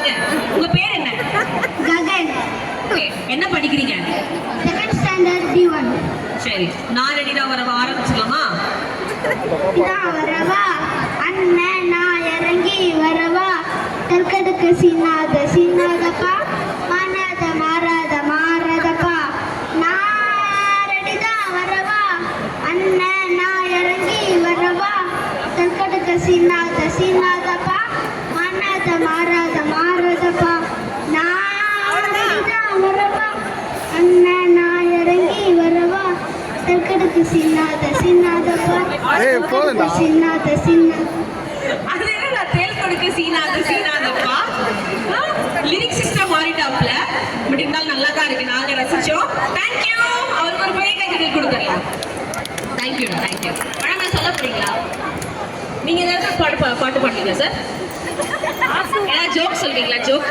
வாங்க. உங்க பேர் என்ன? ககன். என்ன படிக்கிறீங்க? Second standard D1. சரி, நான் ரெடிடா வரவா ஆரம்பிச்சுக்கலாமா? நான் வரவா அண்ணன் நான் இறங்கி வரவா கற்கடுக்கு சின்னாதப்பா மாறாத மாறாத மாறாதப்பா நான் ரெடிதான் வரவா அண்ணன் நான் இறங்கி வரவா கற்கடுக்கு சின்னாதப்பா மாறாத மாறாத மாறாதப்பா நான் ரெடிதான் வரவா அண்ணன் நான் இறங்கி வரவா கற்கடுக்கு சின்னாதப்பா சின்னாத அது என்ன தேல் கொடுக்க சீனாதப்பா லிரிக்ஸ் சிஸ்டம் மாறிட்டாப்ல. பட் இருந்தாலும் நல்லா தான் இருக்கு, நாங்க ரசிச்சோம். தேங்க்யூ. அவருக்கு ஒரு பெரிய கைத்தட்டல் கொடுத்துடலாம். தேங்க்யூ. மேடம் சொல்ல போறீங்களா? நீங்க ஏதாவது பாட்டு பாடுறீங்களா சார்? ஏதாவது ஜோக் சொல்றீங்களா? ஜோக்